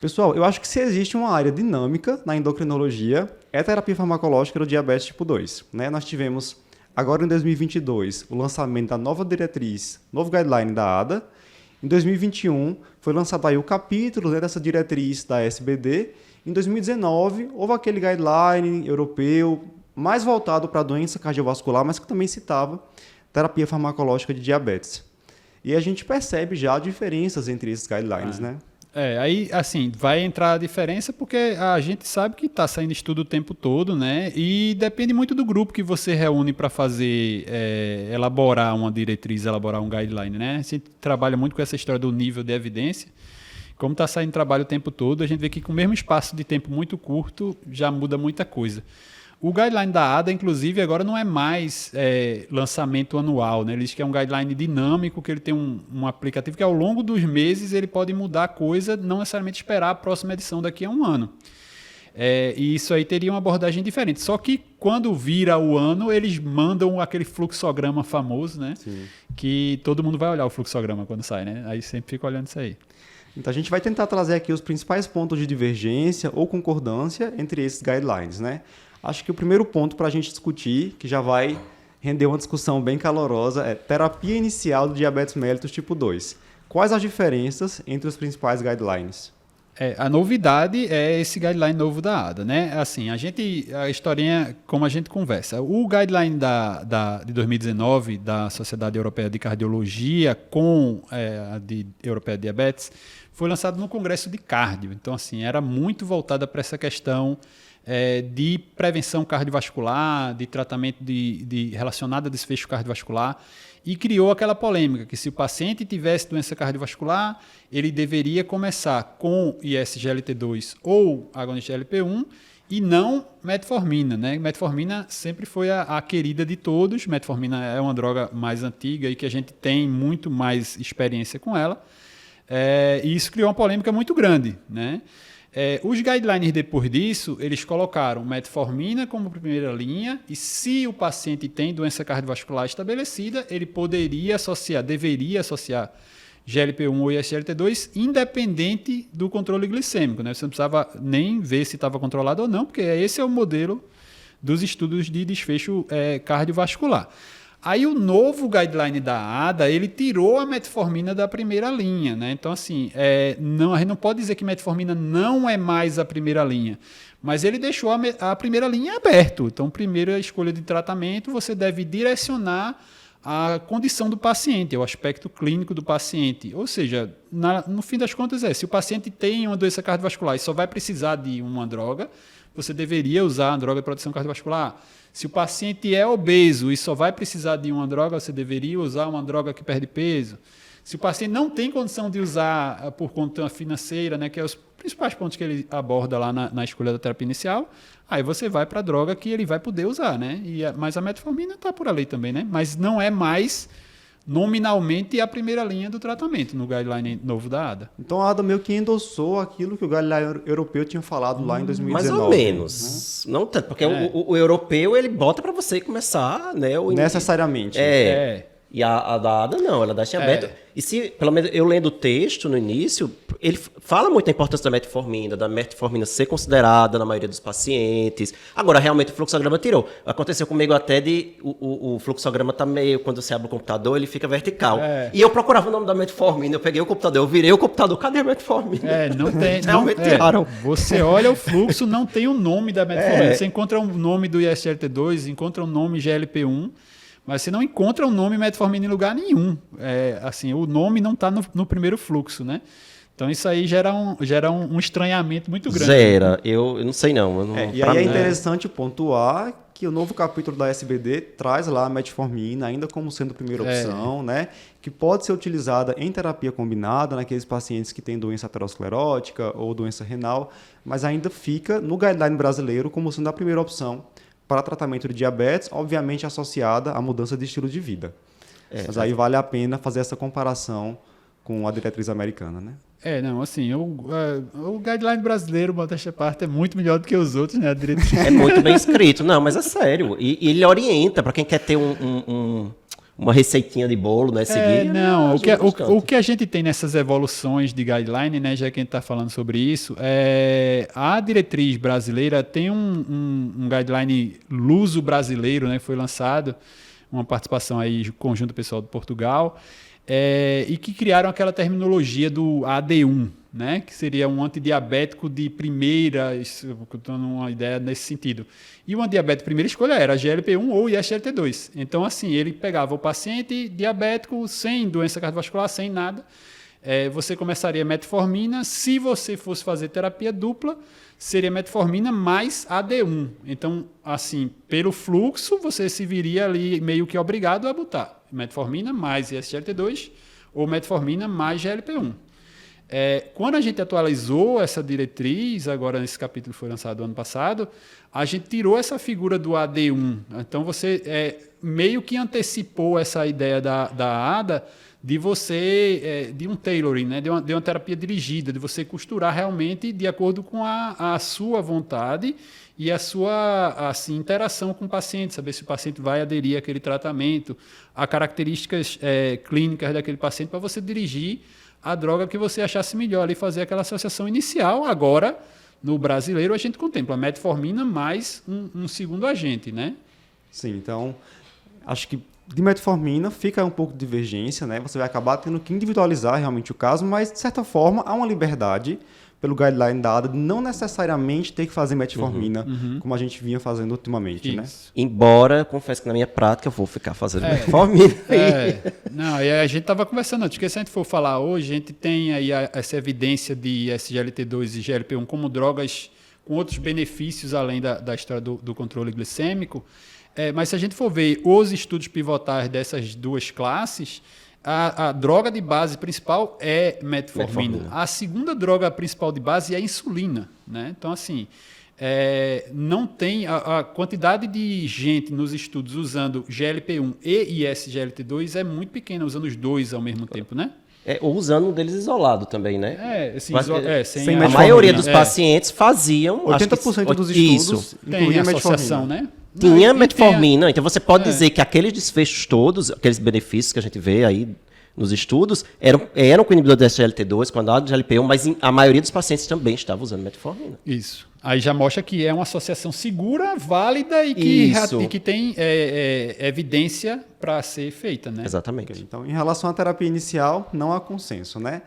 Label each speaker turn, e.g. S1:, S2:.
S1: Pessoal, eu acho que se existe uma área dinâmica na endocrinologia, é a terapia farmacológica do diabetes tipo 2. Né? Nós tivemos, agora em 2022, o lançamento da nova diretriz, novo guideline da ADA. Em 2021, foi lançado aí o capítulo, né, dessa diretriz da SBD. Em 2019, houve aquele guideline europeu mais voltado para a doença cardiovascular, mas que também citava terapia farmacológica de diabetes. E a gente percebe já diferenças entre esses guidelines, né?
S2: Aí, assim, vai entrar a diferença porque a gente sabe que está saindo estudo o tempo todo, né? E depende muito do grupo que você reúne para fazer, elaborar uma diretriz, elaborar um guideline, né? A gente trabalha muito com essa história do nível de evidência. Como está saindo trabalho o tempo todo, a gente vê que com o mesmo espaço de tempo muito curto já muda muita coisa. O guideline da ADA, inclusive, agora não é mais lançamento anual, né? Ele diz que é um guideline dinâmico, que ele tem um aplicativo que ao longo dos meses ele pode mudar a coisa, não necessariamente esperar a próxima edição daqui a um ano. E isso aí teria uma abordagem diferente. Só que quando vira o ano, eles mandam aquele fluxograma famoso, né?
S1: Sim.
S2: Que todo mundo vai olhar o fluxograma quando sai, né? Aí sempre fica olhando isso aí.
S1: Então a gente vai tentar trazer aqui os principais pontos de divergência ou concordância entre esses guidelines, né? Acho que o primeiro ponto para a gente discutir, que já vai render uma discussão bem calorosa, é terapia inicial do diabetes mellitus tipo 2. Quais as diferenças entre os principais guidelines?
S2: A novidade é esse guideline novo da ADA, né? Assim, a historinha, como a gente conversa, o guideline de 2019 da Sociedade Europeia de Cardiologia com a Europeia de Diabetes foi lançado no Congresso de Cardio. Então, assim, era muito voltada para essa questão de prevenção cardiovascular, de tratamento relacionado a desfecho cardiovascular, e criou aquela polêmica que se o paciente tivesse doença cardiovascular, ele deveria começar com IS-GLT2 ou agonista GLP-1 e não metformina, né? Metformina sempre foi a querida de todos. Metformina é uma droga mais antiga e que a gente tem muito mais experiência com ela. E isso criou uma polêmica muito grande, né? Os guidelines depois disso, eles colocaram metformina como primeira linha e se o paciente tem doença cardiovascular estabelecida, ele deveria associar GLP-1 ou SGLT2 independente do controle glicêmico, né? Você não precisava nem ver se estava controlado ou não, porque esse é o modelo dos estudos de desfecho cardiovascular. Aí o novo guideline da ADA, ele tirou a metformina da primeira linha, né? Então, assim, a gente não pode dizer que metformina não é mais a primeira linha, mas ele deixou a primeira linha aberta. Então, primeira escolha de tratamento, você deve direcionar a condição do paciente, o aspecto clínico do paciente. Ou seja, no fim das contas, se o paciente tem uma doença cardiovascular e só vai precisar de uma droga, você deveria usar a droga de proteção cardiovascular. Se o paciente é obeso e só vai precisar de uma droga, você deveria usar uma droga que perde peso. Se o paciente não tem condição de usar por conta financeira, né, que é os principais pontos que ele aborda lá na escolha da terapia inicial, aí você vai para a droga que ele vai poder usar, né? Mas a metformina está por ali também, né? Mas não é mais nominalmente a primeira linha do tratamento no guideline novo da ADA.
S1: Então a ADA meio que endossou aquilo que o guideline europeu tinha falado lá em 2019.
S3: Mais ou menos. Né? Não tanto, porque o europeu ele bota para você começar, né?
S1: Necessariamente.
S3: E a da ADA não, ela deixa aberto. E se, pelo menos eu lendo o texto no início, ele fala muito da importância da metformina ser considerada na maioria dos pacientes. Agora, realmente, o fluxograma tirou. Aconteceu comigo até o fluxograma tá meio, quando você abre o computador, ele fica vertical. E eu procurava o nome da metformina, eu peguei o computador, eu virei o computador, cadê a metformina?
S2: Não tem.
S3: Realmente tiraram.
S2: Você olha o fluxo, não tem o nome da metformina. Você encontra o nome do ISGLT2, encontra o nome GLP-1, mas você não encontra o nome metformina em lugar nenhum. Assim, o nome não está no primeiro fluxo, né? Então isso aí gera um estranhamento muito grande.
S3: Eu não sei não.
S1: E aí é interessante pontuar que o novo capítulo da SBD traz lá a metformina ainda como sendo a primeira opção, né? Que pode ser utilizada em terapia combinada naqueles pacientes que têm doença aterosclerótica ou doença renal, mas ainda fica no guideline brasileiro como sendo a primeira opção para tratamento de diabetes, obviamente associada à mudança de estilo de vida. Mas aí vale a pena fazer essa comparação com a diretriz americana, né?
S2: Assim, o guideline brasileiro, modéstia à parte, é muito melhor do que os outros, né? A diretriz.
S3: É muito bem escrito. Não, mas é sério. E ele orienta para quem quer ter um uma receitinha de bolo, né? Seguir.
S2: Não,
S3: ajuda bastante.
S2: o que a gente tem nessas evoluções de guideline, né, já que a gente está falando sobre isso, a diretriz brasileira tem um guideline luso brasileiro, né, que foi lançado, uma participação aí do conjunto pessoal de Portugal, e que criaram aquela terminologia do AD1, né, que seria um antidiabético de primeira, dando uma ideia nesse sentido. E o antidiabético de primeira escolha era GLP-1 ou SGLT2. Então, assim, ele pegava o paciente diabético sem doença cardiovascular, sem nada. Você começaria metformina. Se você fosse fazer terapia dupla, seria metformina mais AD1. Então, assim, pelo fluxo, você se viria ali meio que obrigado a botar metformina mais SGLT2 ou metformina mais GLP-1. Quando a gente atualizou essa diretriz, agora nesse capítulo que foi lançado ano passado, a gente tirou essa figura do AD1. Então, você meio que antecipou essa ideia da ADA de você, de um tailoring, né? de uma terapia dirigida, de você costurar realmente de acordo com a sua vontade e a sua assim, interação com o paciente, saber se o paciente vai aderir àquele tratamento, a características clínicas daquele paciente para você dirigir a droga que você achasse melhor ali, fazer aquela associação inicial. Agora, no brasileiro, a gente contempla a metformina mais um segundo agente, né?
S1: Sim, então, acho que de metformina fica um pouco de divergência, né? Você vai acabar tendo que individualizar realmente o caso, mas, de certa forma, há uma liberdade pelo guideline dada de não necessariamente ter que fazer metformina, como a gente vinha fazendo ultimamente, né?
S3: Embora, confesso que na minha prática eu vou ficar fazendo metformina.
S2: Não, e a gente estava conversando antes, porque se a gente for falar hoje, a gente tem aí essa evidência de SGLT2 e GLP-1 como drogas com outros benefícios além da história do controle glicêmico, mas se a gente for ver os estudos pivotais dessas duas classes, a droga de base principal é metformina. A segunda droga principal de base é a insulina, né? Então, assim, não tem a quantidade de gente nos estudos usando GLP-1 e SGLT2 é muito pequena, usando os dois ao mesmo tempo, né?
S3: Ou usando um deles isolado também, né?
S2: Assim,
S1: sem
S3: a
S1: metformina.
S3: maioria dos pacientes faziam...
S1: 80% dos estudos
S2: tem
S1: incluía
S2: associação,
S1: metformina.
S2: né?
S3: Tinha metformina. Então, você pode dizer que aqueles desfechos todos, aqueles benefícios que a gente vê aí nos estudos, eram com inibidor de SGLT2, com a de GLP-1, mas a maioria dos pacientes também estava usando metformina.
S2: Isso. Aí já mostra que é uma associação segura, válida e que tem evidência para ser feita, né?
S3: Exatamente.
S1: Então, em relação à terapia inicial, não há consenso, né?